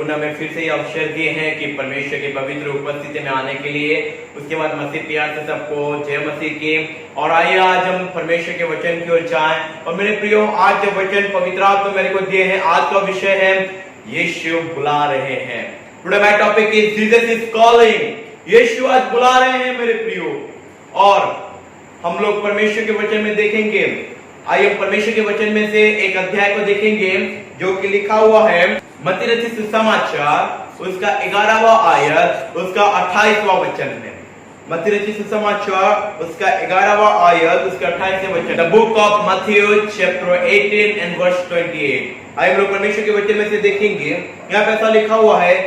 उन्होंने हमें फिर से ये अवसर दिए हैं कि परमेश्वर की पवित्र उपस्थिति में आने के लिए। उसके बाद मसीह प्यार से सबको जय मसीह की। और आइए आज हम परमेश्वर के वचन की ओर जाएं। और मेरे प्रियो, आज जो वचन पवित्र आत्मा मेरे को दिए हैं, आज का विषय है यीशु बुला रहे हैं। Today my topic is Jesus is calling. यीशु आज बुला रहे हैं मेरे प्रियो। और हम लोग परमेश्वर के वचन में देखेंगे। आइए परमेश्वर के वचन में से एक अध्याय को देखेंगे जो कि लिखा हुआ है मत्ती रचित सुसमाचार, उसका 11वां आयत, उसका 28वां वचन है। मत्ती रचित सुसमाचार, उसका 11वां आयत, उसका 28वां वचन। The book of Matthew chapter 18 and verse 28। आइए हम लोग परमेश्वर के वचन में से देखेंगे। यहाँ पे ऐसा लिखा हुआ है,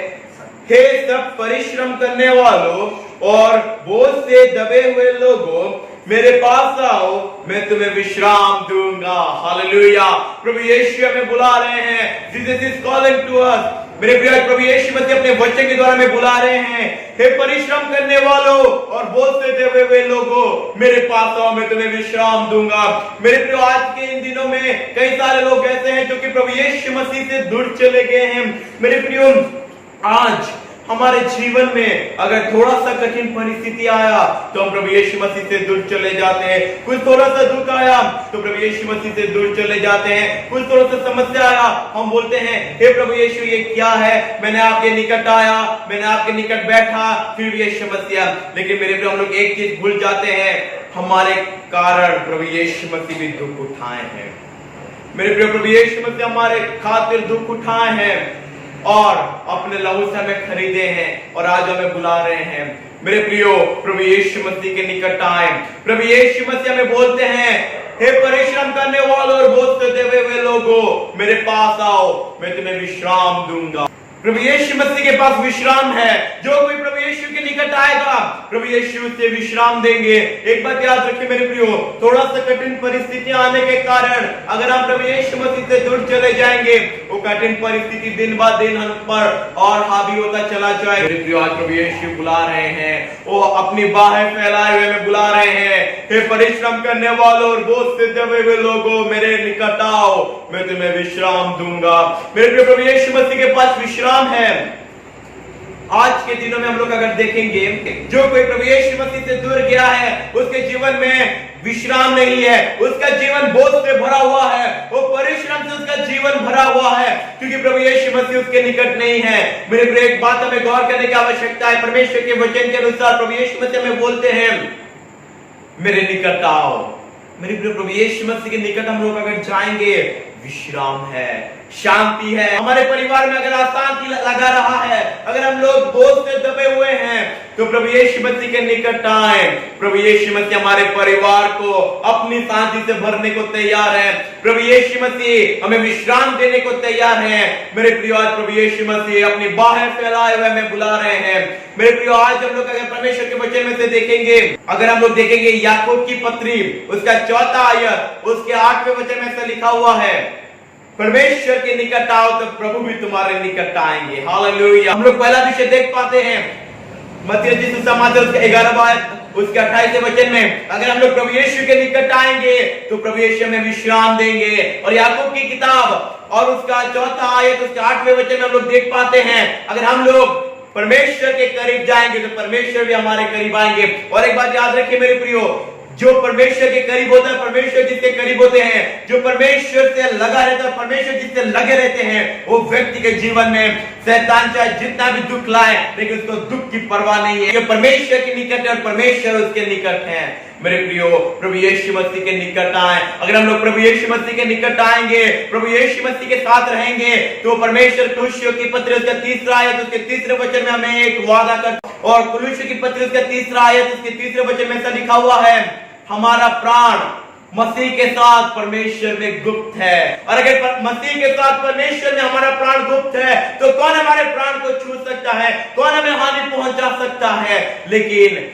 हे सब परिश्रम करने वालों और बोझ से दबे हुए लोगों, मेरे पास आओ, मैं तुम्हें विश्राम दूंगा। हालेलुया। प्रभु यीशु हमें बुला रहे हैं। Jesus is calling to us. मेरे प्रिय, प्रभु यीशु मसीह अपने वचन के द्वारा हमें बुला रहे हैं। हे परिश्रम करने वालों और बोझ से दबे हुए लोगों, मेरे पास आओ, मैं तुम्हें विश्राम दूंगा। मेरे प्रिय, आज के इन दिनों में कई सारे लोग ऐसे हैं जो कि प्रभु यीशु मसीह से दूर चले गए हैं। मेरे प्रियो, आज हमारे जीवन में अगर थोड़ा सा कठिन परिस्थिति आया तो हम प्रभु यीशु मसीह से दूर चले जाते हैं। कुछ थोड़ा सा दुख आया तो प्रभु यीशु मसीह से दूर चले जाते हैं। कुछ थोड़ा सा समस्या आया, हम बोलते हैं, हे प्रभु यीशु ये क्या है, मैंने आपके निकट आया, मैंने आपके निकट बैठा, फिर भी यीशु मसीह। लेकिन मेरे प्रिय, हम लोग एक चीज भूल जाते हैं, हमारे कारण प्रभु यीशु मसीह भी दुख उठाए हैं। मेरे प्रिय, प्रभु यीशु मसीह हमारे खातिर दुख उठाए हैं और अपने लहू से हमें खरीदे हैं और आज हमें बुला रहे हैं। मेरे प्रियो, प्रभु यीशु मसीह के निकट आए। प्रभु यीशु मसीह हमें बोलते हैं, हे परिश्रम करने वालों और बोझ से दबे हुए लोगों, मेरे पास आओ, मैं तुम्हें विश्राम दूंगा। प्रभु यीशु मसीह के पास विश्राम है। जो कोई प्रभु यीशु के निकट आएगा, प्रभु यीशु से विश्राम देंगे। एक बात याद रखिए मेरे प्रियो, थोड़ा सा कठिन परिस्थितियां आने के कारण अगर हम प्रभु यीशु मसीह से दूर चले जाएंगे, वो कठिन परिस्थिति दिन ब दिन हम पर और हावी होता चला जाए। मेरे प्रियो, आज प्रभु यीशु बुला रहे हैं, वो अपनी बाहें फैलाए हुए में बुला रहे हैं, हे परिश्रम करने वालों और बोझ से दबे हुए लोगों, मेरे निकट आओ, मैं तुम्हें विश्राम दूंगा। मेरे प्रियो, प्रभु यीशु मसीह के पास विश्राम है। आज के दिनों में हम लोग अगर देखेंगे, जो कोई प्रभु यीशु मसीह से दूर गया है, उसके जीवन में विश्राम नहीं है, उसका जीवन बोझ से भरा हुआ है, वो परिश्रम से उसका जीवन भरा हुआ है, क्योंकि प्रभु यीशु मसीह उसके निकट नहीं है। मेरे प्रिय, एक बात हमें गौर करने की आवश्यकता है। परमेश्वर के वचन के अनुसार प्रभु यीशु मसीह हमें बोलते हैं, मेरे निकट आओ। मेरे प्रिय, प्रभु यीशु मसीह के निकट हम लोग अगर जाएंगे, विश्राम है, शांति है। हमारे परिवार में अगर अशांति लगा रहा है, अगर हम लोग बोझ से दबे हुए हैं, तो प्रभु यीशु मसीह के निकट आए। प्रभु यीशु मसीह हमारे परिवार को अपनी शांति से भरने को तैयार है। प्रभु यीशु मसीह हमें विश्राम देने को तैयार है। मेरे प्रिय, आज प्रभु यीशु मसीह अपनी बाहें फैलाए हुए हमें बुला रहे हैं। मेरे प्रिय, आज हम लोग अगर परमेश्वर के वचन में से देखेंगे, अगर हम लोग देखेंगे याकूब की पत्री, उसका 4वां आयत, उसके 8वें वचन में से लिखा हुआ है, परमेश्वर के निकट आओ तो प्रभु भी तुम्हारे निकट आएंगे। हालेलुया। हम लोग पहला विषय देख पाते हैं मत्ती रचित सुसमाचार, उसका 11वां आयत, उसके 28वें वचन में, अगर हम लोग प्रभु यीशु के निकट आएंगे तो प्रभु यीशु हमें विश्राम देंगे। और याकूब की किताब और उसका 4वां आयत, उसके 8वें वचन में हम लोग देख पाते हैं, अगर हम लोग परमेश्वर के करीब जाएंगे तो परमेश्वर भी हमारे करीब आएंगे। और एक बात याद रखिए मेरे प्रियो, जो परमेश्वर के करीब होता है, परमेश्वर जिसके करीब होते हैं, जो परमेश्वर से लगा रहता है, परमेश्वर जिससे लगे रहते हैं, वो व्यक्ति के जीवन में शैतान चाहे जितना भी दुख लाए, लेकिन उसको दुख की परवाह नहीं है। परमेश्वर के निकट है और परमेश्वर उसके निकट है। मेरे प्रियो, प्रभु यीशु मसीह के निकट आए। अगर हम लोग प्रभु यीशु मसीह के निकट आएंगे, प्रभु यीशु मसीह के साथ रहेंगे, तो परमेश्वर कुलुस्सियों की पत्री, उसका 3रा आयत, उसके 3रे वचन में हमें एक वादा कर, और कुलुस्सियों की पत्री, उसका 3रा आयत, उसके 3रे वचन में ऐसा लिखा हुआ है, हमारा प्राण मसीह के साथ परमेश्वर में गुप्त है। और अगर मसीह के साथ परमेश्वर में हमारा प्राण गुप्त है, तो कौन हमारे प्राण को छू सकता है, कौन हमें हानि पहुंचा सकता है। लेकिन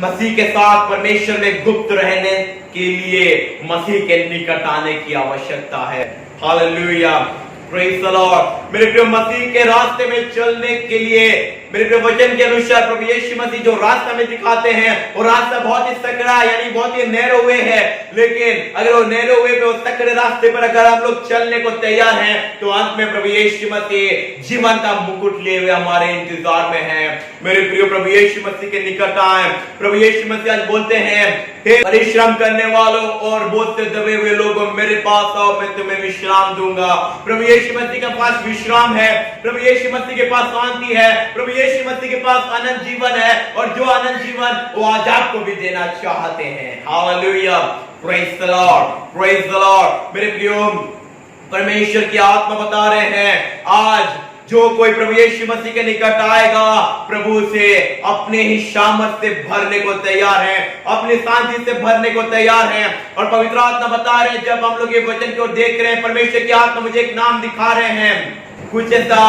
मसीह के साथ परमेश्वर में गुप्त रहने के लिए मसीह के निकट आने की आवश्यकता है। Hallelujah, praise the Lord. मेरे प्रिय, मसीह के रास्ते में चलने के लिए मेरे प्रिय वचन के अनुसार प्रभु यीशु मसीह जो रास्ता में दिखाते हैं वो रास्ता बहुत ही सकरा यानी बहुत ही नैरो वे है, लेकिन अगर वो नैरो वे पे उस सकरे रास्ते पर अगर हम लोग चलने को तैयार हैं तो अंत में प्रभु यीशु मसीह जीवन का मुकुट लिए हुए हमारे इंतजार में है। मेरे प्रिय प्रभु यीशु मसीह के निकट आए। प्रभु यीशु मसीह आज बोलते हैं, हे परिश्रम करने वालों और बोझ से दबे हुए लोगों मेरे पास आओ, मैं तुम्हें विश्राम दूंगा। प्रभु यीशु मसीह के पास विश्राम है, प्रभु यीशु मसीह के पास शांति है, प्रभु यीशु मसीह के पास अनंत जीवन है, और जो अनंत जीवन वो आज आपको भी देना चाहते हैं। Hallelujah, praise the Lord, praise the Lord. मेरे प्रियो परमेश्वर की आत्मा बता रहे हैं, आज जो कोई प्रभु यीशु मसीह के निकट आएगा प्रभु से अपने ही सामर्थ से भरने को तैयार है, अपनी शांति से भरने को तैयार है। और पवित्र आत्मा बता रहे हैं, जब हम लोग ये वचन की ओर देख रहे हैं, परमेश्वर की आत्मा मुझे एक नाम दिखा रहे हैं, कुछ ऐसा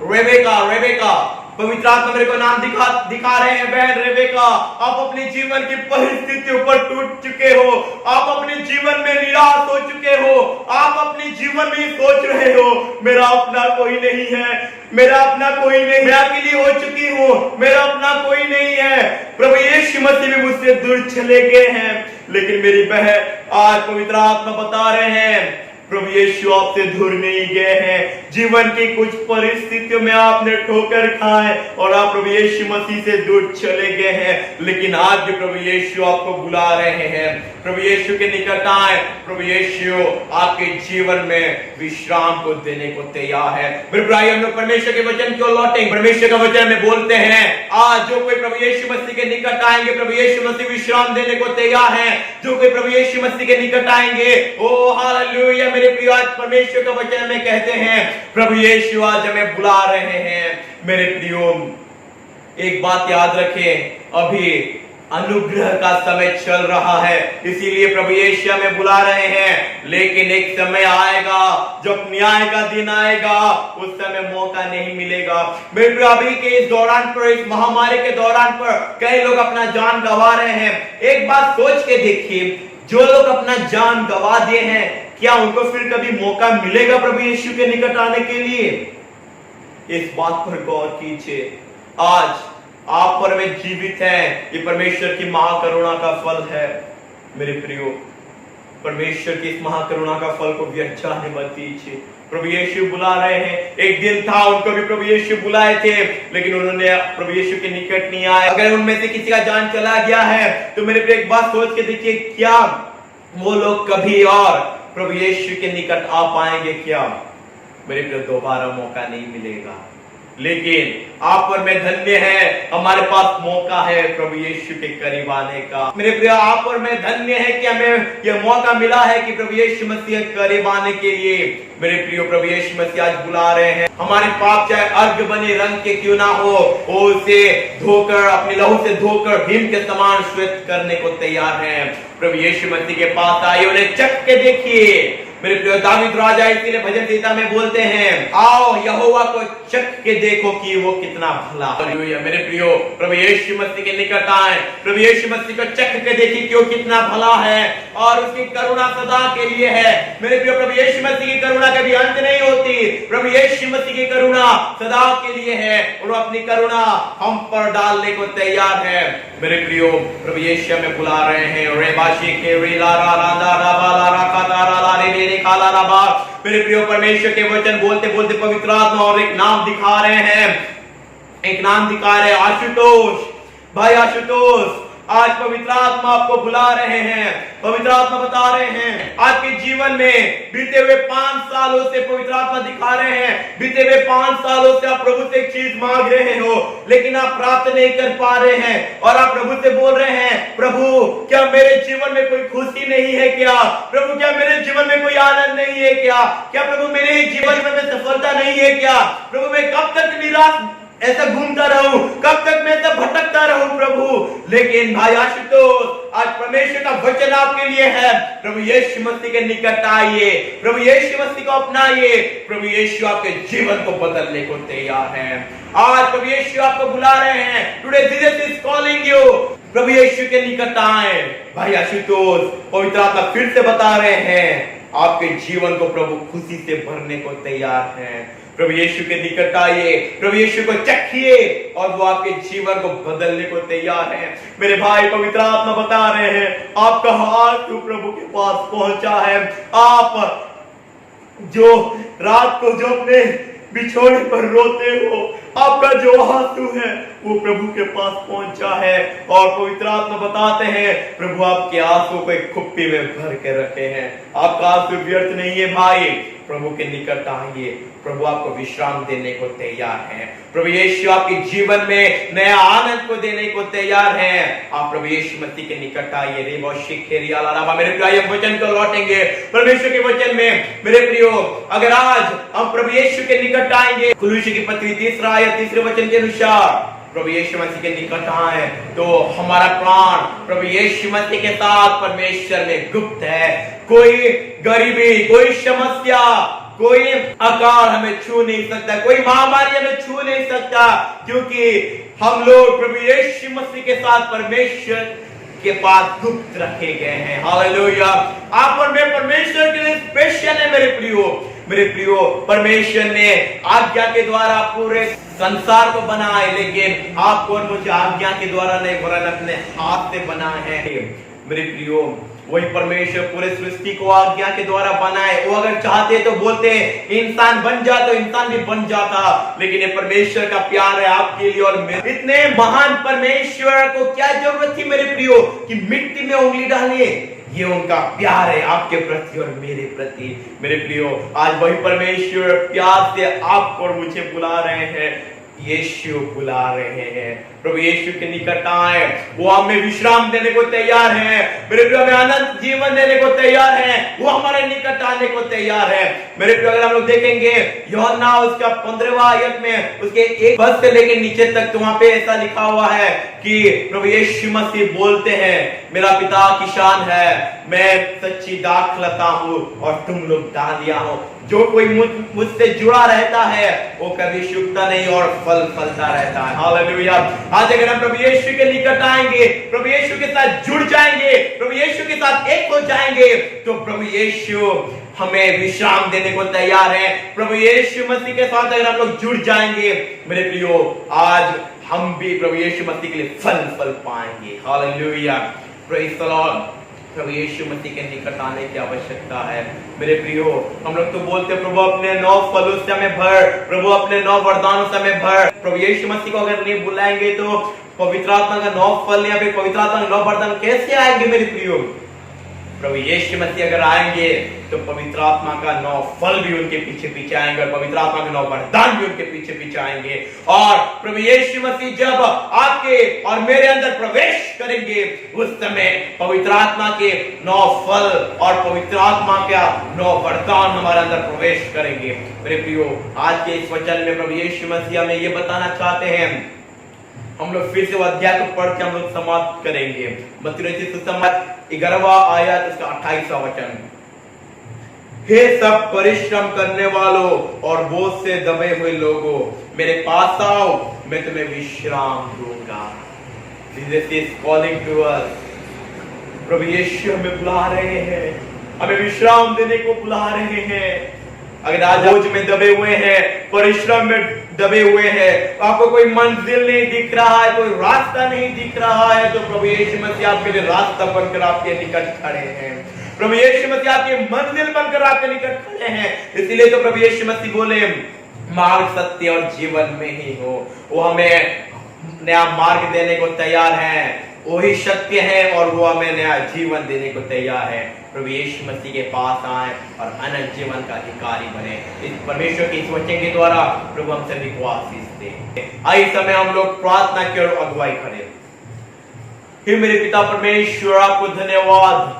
रेबेका पवित्र आत्मा मेरे को नाम दिखा रहे हैं। बहन रेबेका, आप अपने जीवन की परिस्थितियों पर टूट चुके हो, आप अपने जीवन में निराश हो चुके हो, आप अपने जीवन में सोच रहे हो मेरा अपना कोई नहीं है, मेरा अपना कोई नहीं, मैं अकेली हो चुकी हूँ, मेरा अपना कोई नहीं है, प्रभु यीशु मसीह भी मुझसे दूर चले गए हैं। लेकिन मेरी बहन, आज पवित्र आत्मा बता रहे हैं प्रभु यीशु आपसे दूर नहीं गए हैं। जीवन की कुछ परिस्थितियों में आपने ठोकर खाए और आप प्रभु यीशु मसीह से दूर चले गए हैं, लेकिन आज भी प्रभु यीशु आपको बुला रहे हैं। प्रभु यीशु के निकट आए, प्रभु यीशु आपके जीवन में विश्राम को देने को तैयार है। मेरे भाई, हम लोग परमेश्वर के वचन क्यों लौटेंगे? परमेश्वर का वचन में बोलते हैं, आज जो कोई प्रभु यीशु मसीह के निकट आएंगे प्रभु यीशु मसीह विश्राम देने को तैयार है। जो कोई प्रभु यीशु मसीह के निकट आएंगे, ओ हालेलुया, मेरे प्रिय, आज परमेश्वर का वचन में कहते हैं प्रभु यीशु आज हमें बुला रहे हैं। मेरे प्रियो, एक बात याद रखें, अभी अनुग्रह का समय चल रहा है, इसीलिए प्रभु यीशु हमें बुला रहे हैं। लेकिन एक समय आएगा जब न्याय का दिन आएगा, उस समय मौका नहीं मिलेगा। मेरे प्रिय, अभी के इस दौरान पर, इस महामारी के दौरान पर कई लोग अपना जान गंवा रहे हैं। एक बात सोच के देखिए, जो लोग अपना जान गंवा दिए हैं, क्या उनको फिर कभी मौका मिलेगा प्रभु यीशु के निकट आने के लिए? इस बात पर गौर कीजिए। आज आप पर में जीवित हैं, ये परमेश्वर की महाकरुणा का फल है। मेरे प्रियो, परमेश्वर की इस महाकरुणा का फल को व्यर्थ जाने मत दीजिए। प्रभु यीशु बुला रहे हैं। एक दिन था, उनको भी प्रभु यीशु बुलाए थे, लेकिन उन्होंने प्रभु यीशु के निकट नहीं आए। अगर उनमें से किसी का जान चला गया है तो मेरे प्रिय, एक बात सोच के देखिए, क्या वो लोग कभी और प्रभु यीशु के निकट आ पाएंगे? क्या? मेरे प्रिय, दोबारा मौका नहीं मिलेगा। लेकिन आप पर मैं धन्य है, हमारे पास मौका है प्रभु यीशु के करीब आने का। मेरे प्रिय, आप पर मैं धन्य है कि हमें यह मौका मिला है कि प्रभु यीशु मसीह के करीब आने के लिए। मेरे प्रियो, प्रभु यीशु मसीह आज बुला रहे हैं। हमारे पाप चाहे अर्घ बने रंग के क्यों ना हो, वो उसे धोकर, अपने लहू से धोकर हिम के समान श्वेत करने को तैयार है। प्रभु यीशु मसीह के पास आइए, उन्हें चख के देखिए। मेरे प्रिय, दाऊद राजा इसीलिए भजन संहिता में बोलते हैं, आओ यहोवा को चख के देखो कि वो कितना भला। हालेलुया। मेरे प्रियो, प्रभु यीशु मसीह के निकट आए, प्रभु यीशु मसीह को चख के देखिए कि वो कितना भला है और उसकी करुणा सदा के लिए है। मेरे प्रियो, प्रभु यीशु मसीह की करुणा कभी अंत नहीं होती। प्रभु यीशु मसीह की करुणा सदा के लिए है और वो अपनी करुणा हम पर डालने को तैयार है। मेरे प्रियो, प्रभु यीशु हमें बुला रहे हैं। रेबाशी के रीला रा रा दा रा बा ला रा का दा रा ला रे रे काला रा बा। मेरे प्रियो, परमेश्वर के वचन बोलते बोलते पवित्र आत्मा और एक नाम दिखा रहे हैं, एक नाम दिखा रहे हैं, आशुतोष। भाई आशुतोष, आज पवित्र आत्मा आपको बुला रहे हैं। पवित्र आत्मा बता रहे हैं, आपके जीवन में बीते हुए 5 सालों से पवित्र आत्मा दिखा रहे हैं, बीते हुए 5 सालों से आप प्रभु से एक चीज मांग रहे हो, लेकिन आप प्राप्त नहीं कर पा रहे हैं और आप प्रभु से बोल रहे हैं, प्रभु क्या मेरे जीवन में कोई खुशी नहीं है क्या? प्रभु क्या मेरे जीवन में कोई आनंद नहीं है क्या? क्या प्रभु मेरे जीवन में सफलता नहीं है क्या? प्रभु मैं कब तक निराश ऐसा घूमता रहूं, कब तक मैं ऐसा भटकता रहूं प्रभु? लेकिन भाई आशुतोष, आज परमेश्वर का वचन आपके लिए है, प्रभु यीशु मसीह के निकट आइए, प्रभु यीशु मसीह को अपनाइए। प्रभु यीशु आपके जीवन को बदलने को तैयार है। आज प्रभु यीशु आपको बुला रहे हैं। Today Jesus is calling you. प्रभु यीशु के निकट आए। भाई आशुतोष, पवित्र आत्मा फिर से बता रहे हैं, आपके जीवन को प्रभु खुशी से भरने को तैयार है। प्रभु यीशु के निकट आइए, प्रभु यीशु को चखिए और वो आपके जीवन को बदलने को तैयार है। मेरे भाई, पवित्र आत्मा बता रहे हैं आपका हाथ तो प्रभु के पास पहुंचा है। आप जो रात को जो अपने बिछोने पर रोते हो, आपका जो आंसू है वो प्रभु के पास पहुंचा है। और पवित्र आत्मा बताते हैं प्रभु आपके आंसू को एक कुप्पी में भर के रखे हैं। आपका आंसू व्यर्थ नहीं है भाई, प्रभु के निकट आइए, प्रभु आपको विश्राम देने को तैयार है। प्रभु यीशु आपके जीवन में नया आनंद को देने को तैयार है। आप प्रभु यीशु मसीह के निकट आइए। मेरे प्रिय वचन को लौटेंगे परमेश्वर के वचन में। मेरे प्रियो, अगर आज हम प्रभु यीशु के निकट आएंगे, कुलुसी की पत्री 3 वचन के अनुसार प्रभु यीशु मसीह के निकट आए तो हमारा प्राण प्रभु यीशु मसीह के साथ परमेश्वर में गुप्त है। कोई गरीबी, कोई समस्या, कोई अकाल हमें छू नहीं सकता, कोई महामारी हमें छू नहीं सकता, क्योंकि हम लोग प्रभु यीशु मसीह के साथ परमेश्वर के पास गुप्त रखे गए हैं। हालेलुया। आप और मैं परमेश्वर के लिए स्पेशल है। मेरे प्रियो, परमेश्वर ने आज्ञा के द्वारा पूरे संसार को बनाए, लेकिन आपको और मुझे आज्ञा के द्वारा नहीं, वरन अपने हाथ से बनाए हैं। मेरे प्रियो, वही परमेश्वर पूरे सृष्टि को आज्ञा के द्वारा बनाए। वो अगर चाहते तो बोलते इंसान बन जा तो इंसान भी बन जाता, लेकिन ये परमेश्वर का प्यार है आपके लिए और मेरे। इतने महान परमेश्वर को क्या जरूरत थी मेरे प्रियो कि मिट्टी में उंगली डालिए? ये उनका प्यार है आपके प्रति और मेरे प्रति। मेरे प्रियो, आज वही परमेश्वर प्यार से आपको और मुझे बुला रहे हैं। यीशु बुला रहे हैं। प्रभु यीशु के निकट आए, वो हमें विश्राम देने को तैयार है। मेरे प्रिय, हमें अनंत जीवन देने को तैयार है। वो हमारे निकट आने को तैयार है। मेरे प्रिय, अगर हम लोग देखेंगे यूहन्ना उसका 15वां आयत में उसके 1 पद से लेकर नीचे तक, तो वहां पे ऐसा लिखा हुआ है कि प्रभु यीशु मसीह बोलते हैं, मेरा पिता किसान है, मैं सच्ची दाखलता हूं और तुम लोग डालियां हो। जो कोई मुझसे जुड़ा रहता है वो कभी सूखता नहीं और फल फलता रहता है। हालेलुया। आज अगर हम प्रभु यीशु के निकट आएंगे, प्रभु यीशु के साथ जुड़ जाएंगे, प्रभु यीशु के साथ एक हो जाएंगे, तो प्रभु यीशु हमें विश्राम देने को तैयार है। प्रभु यीशु मसीह के साथ अगर हम लोग जुड़ जाएंगे, मेरे प्रियो, आज हम भी प्रभु यीशु मसीह के लिए फल पाएंगे। हालेलुया। Praise the Lord. प्रभु यीशु मसीह के निकट आने की आवश्यकता है। मेरे प्रियो, हम लोग तो बोलते हैं प्रभु अपने 9 फलों से हमें भर, प्रभु अपने 9 वरदानों से हमें भर। प्रभु यीशु मसीह को अगर नहीं बुलाएंगे तो पवित्र आत्मा का 9 फल या फिर पवित्र आत्मा का 9 वरदान कैसे आएंगे? मेरे प्रियो, प्रभु यीशु मसीह अगर आएंगे तो पवित्र आत्मा का 9 फल भी उनके पीछे पीछे आएंगे और पवित्र आत्मा के 9 वरदान भी उनके पीछे पीछे आएंगे। और प्रभु यीशु मसीह जब आपके और मेरे अंदर प्रवेश करेंगे, उस समय पवित्र आत्मा के 9 फल और पवित्र आत्मा का 9 वरदान हमारे अंदर प्रवेश करेंगे। मेरे प्रियो, आज के इस वचन में प्रभु यीशु मसीह हमें ये बताना चाहते हैं। हम लोग फिर से वो अध्याय को पढ़ के हम लोग समाप्त करेंगे। मत्ती रचित सुसमाचार 11वां आयत उसका 28वां वचन। हे सब परिश्रम करने वालों और बोझ से दबे हुए लोगों, मेरे पास आओ, मैं तुम्हें विश्राम दूंगा। Jesus is calling to us। प्रभु यीशु हमें बुला रहे हैं, हमें विश्राम देने को बुला रहे हैं। अगर आज बोझ में दबे हुए हैं, परिश्रम में दबे हुए हैं, आपको कोई मंजिल नहीं दिख रहा है, कोई रास्ता नहीं दिख रहा है, तो प्रभु यीशु मसीह आपके लिए रास्ता बनकर आपके निकट खड़े हैं। प्रभु यीशु मसीह आपकी मंजिल बनकर आपके निकट खड़े हैं। इसलिए तो प्रभु यीशु मसीह बोले, मार्ग, सत्य और जीवन में ही हो। वो हमें नया मार्ग देने को तैयार है, वही सत्य है और वो हमें नया जीवन देने को तैयार है। प्रभु यीशु मसीह के पास आए और अनंत जीवन का अधिकारी बने। इस परमेश्वर के इस वचन के द्वारा प्रभु हम सभी को आशीष दे। आइए समय हम लोग प्रार्थना की ओर अगुवाई करें। हे मेरे पिता परमेश्वर, आपको धन्यवाद।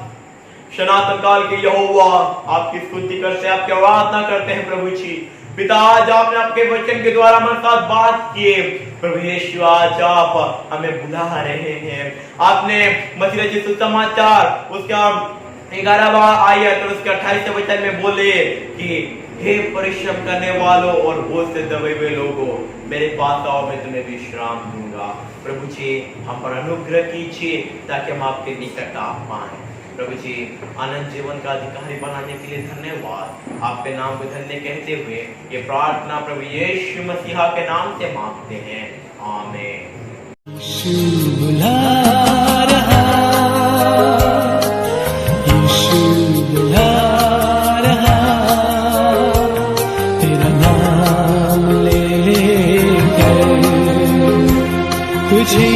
सनातन काल के यहोवा, आपकी स्तुति करते हैं, आपकी आराधना करते हैं प्रभु जी। पिता, आज आपने आपके वचन के द्वारा हमारे साथ बात किए। प्रभु यीशु, आज आप हमें बुला रहे हैं। आपने मत्ती रचित सुसमाचार उसका 11वां आयत और उसके 28वें वचन में बोले कि हे परिश्रम करने वालों और बोझ से दबे हुए लोगों, मेरे पास आओ, मैं तुम्हें विश्राम दूंगा। प्रभु जी, हम पर अनुग्रह कीजिए ताकि हम आपके निकट आ पाएं। प्रभु जी अनंत जीवन का अधिकारी बनाने के लिए धन्यवाद। आपके नाम को धन्य कहते हुए ये प्रार्थना प्रभु यीशु मसीहा के नाम से मांगते हैं, आमीन। यीशु बुला रहा, यीशु बुला रहा, तेरा नाम ले लेकर तुझे